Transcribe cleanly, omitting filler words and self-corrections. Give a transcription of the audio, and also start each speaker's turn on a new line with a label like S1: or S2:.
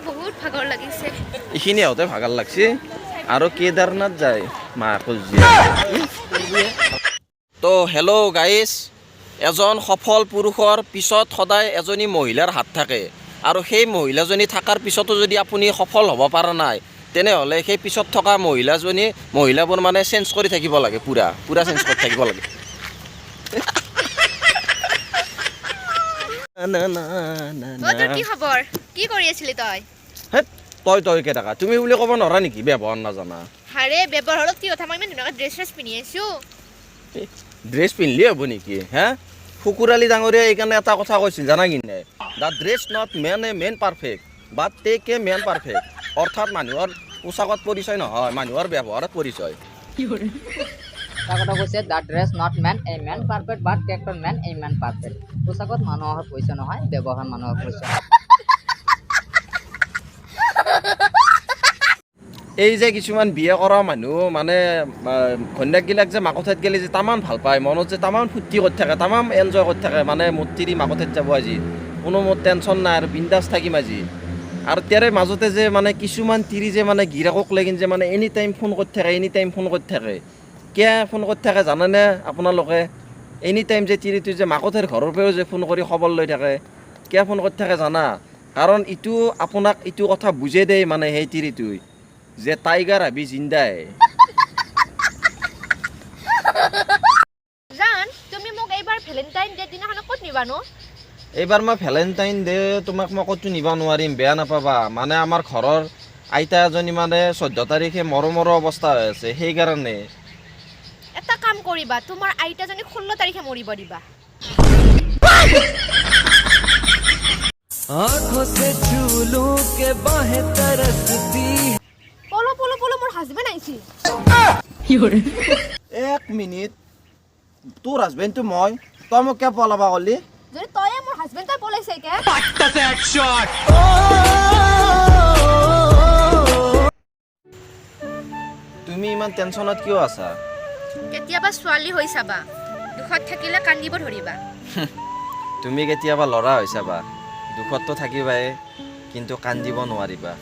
S1: বহুত ভাগৰ লাগিছে।
S2: এইখিনি হওঁতে ভাগৰ লাগছে আৰু কেদাৰনাথ যায় মাকো তো হেল্ল' গাইজ, এজন সফল পুৰুষৰ পিছত সদায় এজনী মহিলাৰ হাত থাকে আৰু সেই মহিলাজনী থকাৰ পিছতো যদি আপুনি সফল হ'ব পৰা নাই তেনেহ'লে সেই পিছত থকা মহিলাবোৰ মানে চেঞ্জ কৰি থাকিব লাগে, পুৰা চেঞ্জ কৰি থাকিব লাগে।
S1: তোৰ কি খবৰ? কি কৰি আছিলি তই?
S2: হেত তই কেইটকা তুমি বুলি ক'ব নোৱাৰা নেকি ব্যৱহাৰ নাজানা?
S1: হাৰে ব্যৱহাৰত কি কথা, মই ইমান ধুনীয়াকৈ ড্ৰেছ পিন্ধি আছো।
S2: ড্ৰেছ পিন্ধিলে হ'ব নেকি? হে শুকুৰালী ডাঙৰীয়া এইকাৰণে এটা কথা কৈছিল জানা কি নাই? The dress not man perfect but take a man perfect. অৰ্থাৎ মানুহৰ পোচাকত পৰিচয় নহয়, মানুহৰ ব্যৱহাৰত পৰিচয়।
S3: এটা কথা কৈছে, the dress not make a man perfect but character make a man perfect. পোচাকত মানুহৰ পৰিচয় নহয়, ব্যৱহাৰ মানুহৰ পৰিচয়।
S2: এই যে কিছুমান বিয়া কৰা মানুহ মানে ঘৈণীয়েকগিলাক যে মাকঠাইত গেলে যে তামান ভাল পায়, মনত যে তামান ফূৰ্তি কৰি থাকে, তামান এনজয় কৰি থাকে, মানে মোৰ তিৰি মাকঠাইত যাব আজি, কোনো মোৰ টেনশ্যন নাই আৰু বিন্দাছ থাকিম আজি। আৰু তাৰে মাজতে যে মানে কিছুমান তিৰি যে মানে গিৰাকক লাগিন যে মানে এনি টাইম ফোন কৰি থাকে, কিয় ফোন কৰি থাকে জানেনে আপোনালোকে? এনি টাইম যে তিৰিটো যে মাকঠাইৰ ঘৰৰ পৰাও যে ফোন কৰি খবৰ লৈ থাকে, কিয় ফোন কৰি থাকে জানা? কাৰণ ইটো আপোনাক ইটো কথা বুজে দেই, মানে সেই তিৰিটোই যে টাইগাৰ আবি জিন্দাই।
S1: জান, তুমি মোক এইবাৰ ভেলেণ্টাইন ডে দিনাখন ক'ত নিবানো?
S2: এইবাৰ মই ভেলেণ্টাইন ডে তোমাক মই ক'তো নিব নোৱাৰিম, বেয়া নাপাবা। মানে আমাৰ ঘৰৰ আইতা এজনী মানে 14 তাৰিখে মৰমৰ অৱস্থা হৈ আছে, সেইকাৰণে।
S1: এটা কাম কৰিবা, তোমাৰ আইতাজনী 16 তাৰিখে মৰিব দিবা। পলো মোৰ হাজবেণ্ড আহিছিল।
S2: 1 মিনিট, তোৰ হাজবেণ্ডটো মই, তই মোক কিয় পলাবা ক'লি?
S1: যদি তয়ে মোৰ হাজবেণ্ড তই পলাইছে কে?
S2: তুমি ইমান টেনশ্যনত কিয় আছা?
S1: কেতিয়াবা ছোৱালী হৈ চাবা, দুখত থাকিলে কান্দিব ধৰিবা।
S2: তুমি কেতিয়াবা ল'ৰা হৈ চাবা, দুখততো থাকিবাই কিন্তু কান্দিব নোৱাৰিবা।